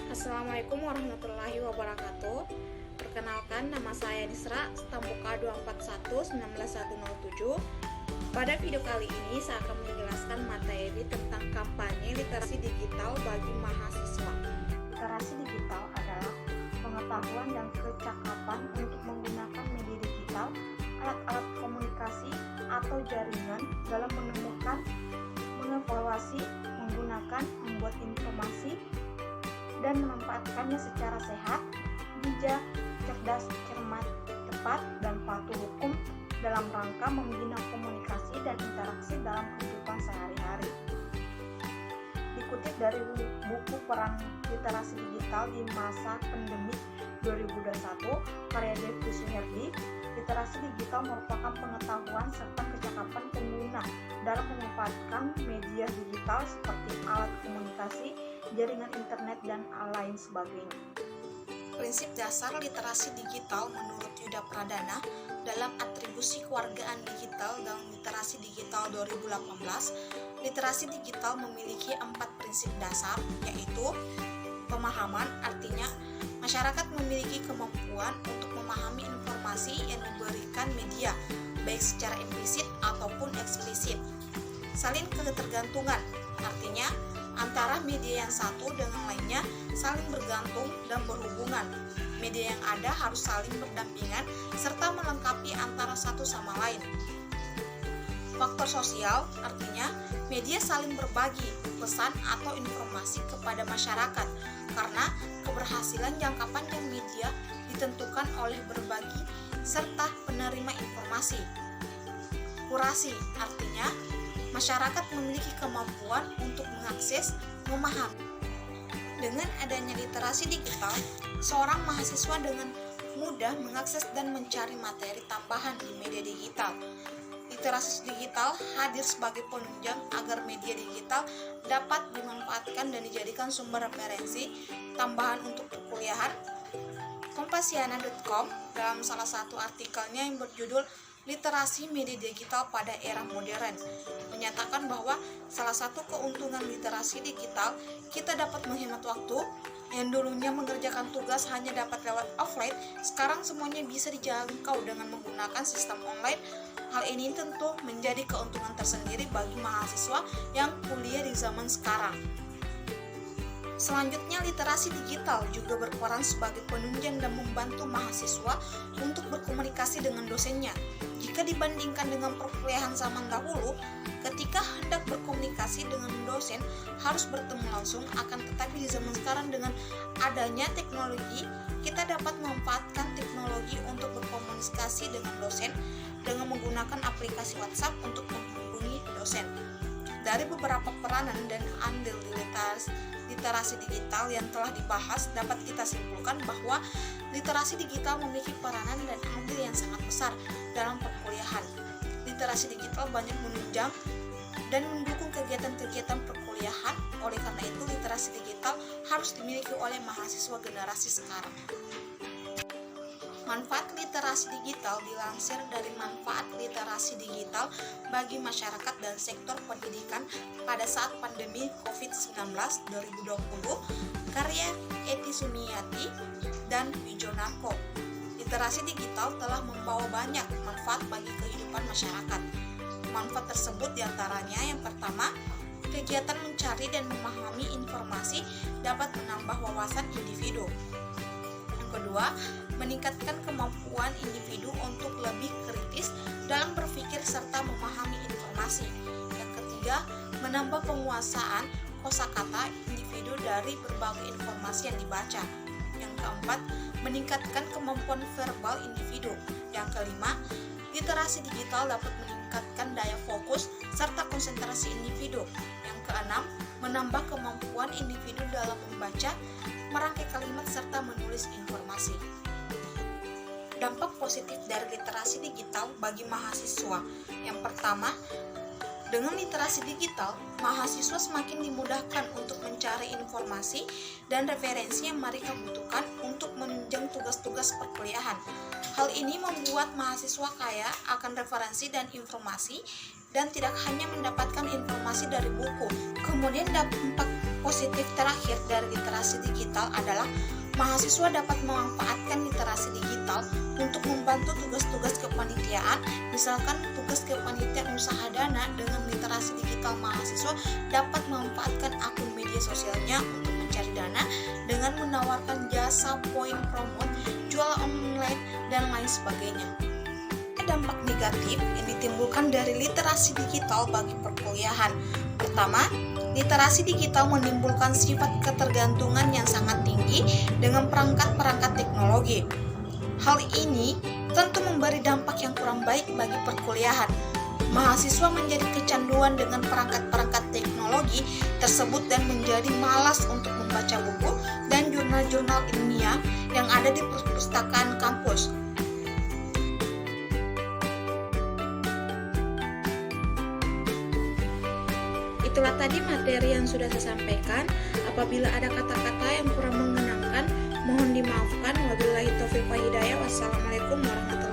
Assalamualaikum warahmatullahi wabarakatuh. Perkenalkan, nama saya Nisra, Stambuka 241-19107. Pada video kali ini saya akan menjelaskan materi tentang kampanye literasi digital bagi mahasiswa. Literasi digital adalah pengetahuan dan kecakapan untuk menggunakan media digital, alat-alat komunikasi atau jaringan dalam menemukan, mengevaluasi, menggunakan, membuat informasi, dan memanfaatkannya secara sehat, bijak, cerdas, cermat, tepat, dan patuh hukum dalam rangka membina komunikasi dan interaksi dalam kehidupan sehari-hari. Dikutip dari buku Perang Literasi Digital di Masa Pandemi 2021, karya Devi Suherdi, literasi digital merupakan pengetahuan serta kecakapan pengguna dalam memanfaatkan media digital seperti alat komunikasi, jaringan internet, dan lain sebagainya. Prinsip dasar literasi digital menurut Yuda Pradana dalam atribusi kewargaan digital dalam literasi digital 2018, literasi digital memiliki 4 prinsip dasar, yaitu pemahaman, artinya masyarakat memiliki kemampuan untuk memahami informasi yang diberikan media, baik secara implisit ataupun eksplisit. Saling ketergantungan, artinya antara media yang satu dengan lainnya saling bergantung dan berhubungan. Media yang ada harus saling berdampingan serta melengkapi antara satu sama lain. Faktor sosial, artinya media saling berbagi pesan atau informasi kepada masyarakat, karena keberhasilan jangka panjang media ditentukan oleh berbagi serta penerima informasi. Kurasi, artinya masyarakat memiliki kemampuan untuk mengakses, memahami. Dengan adanya literasi digital, seorang mahasiswa dengan mudah mengakses dan mencari materi tambahan di media digital. Literasi digital hadir sebagai penunjang agar media digital dapat dimanfaatkan dan dijadikan sumber referensi tambahan untuk perkuliahan. Kompasiana.com dalam salah satu artikelnya yang berjudul Literasi Media Digital pada Era Modern menyatakan bahwa salah satu keuntungan literasi digital, kita dapat menghemat waktu. Yang dulunya mengerjakan tugas hanya dapat lewat offline, sekarang semuanya bisa dijangkau dengan menggunakan sistem online. Hal ini tentu menjadi keuntungan tersendiri bagi mahasiswa yang kuliah di zaman sekarang. Selanjutnya, literasi digital juga berperan sebagai penunjang dan membantu mahasiswa untuk berkomunikasi dengan dosennya. Jika dibandingkan dengan perkuliahan zaman dahulu, ketika hendak berkomunikasi dengan dosen harus bertemu langsung, akan tetapi di zaman sekarang dengan adanya teknologi, kita dapat memanfaatkan teknologi untuk berkomunikasi dengan dosen dengan menggunakan aplikasi WhatsApp untuk menghubungi dosen. Dari beberapa peranan dan andil di literasi digital yang telah dibahas, dapat kita simpulkan bahwa literasi digital memiliki peranan dan andil yang sangat besar dalam perkuliahan. Literasi digital banyak menunjang dan mendukung kegiatan-kegiatan perkuliahan. Oleh karena itu, literasi digital harus dimiliki oleh mahasiswa generasi sekarang. Manfaat literasi digital dilansir dari manfaat literasi digital bagi masyarakat dan sektor pendidikan pada saat pandemi COVID-19 2020, karya Eti Sumiati dan Wijonako. Literasi digital telah membawa banyak manfaat bagi kehidupan masyarakat. Manfaat tersebut diantaranya yang pertama, kegiatan mencari dan memahami informasi dapat menambah wawasan individu. Yang kedua, meningkatkan kemampuan individu untuk lebih kritis dalam berpikir serta memahami informasi. Yang ketiga, menambah penguasaan kosakata individu dari berbagai informasi yang dibaca. Yang keempat, meningkatkan kemampuan verbal individu. Yang kelima, literasi digital dapat meningkatkan daya fokus serta konsentrasi individu. Yang keenam, menambah kemampuan individu dalam membaca, merangkai kalimat serta menulis informasi. Dampak positif dari literasi digital bagi mahasiswa. Yang pertama, dengan literasi digital, mahasiswa semakin dimudahkan untuk mencari informasi dan referensi yang mereka butuhkan untuk menunjang tugas-tugas perkuliahan. Hal ini membuat mahasiswa kaya akan referensi dan informasi dan tidak hanya mendapatkan informasi dari buku. Kemudian dampak positif terakhir dari literasi digital adalah mahasiswa dapat memanfaatkan literasi digital untuk membantu tugas-tugas kepanitiaan. Misalkan tugas kepanitiaan usaha dana, dengan literasi digital mahasiswa dapat memanfaatkan akun media sosialnya untuk mencari dana dengan menawarkan jasa poin promote, jual online, dan lain sebagainya. Dampak negatif yang ditimbulkan dari literasi digital bagi perkuliahan. Pertama, literasi digital menimbulkan sifat ketergantungan yang sangat tinggi dengan perangkat-perangkat teknologi. Hal ini tentu memberi dampak yang kurang baik bagi perkuliahan. Mahasiswa menjadi kecanduan dengan perangkat-perangkat teknologi tersebut dan menjadi malas untuk membaca buku dan jurnal-jurnal ilmiah yang ada di perpustakaan kampus. Itulah tadi materi yang sudah saya sampaikan. Apabila ada kata-kata yang kurang mengenakan, mohon dimaafkan. Wabillahi taufiq wal hidayah. Wassalamualaikum warahmatullahi wabarakatuh.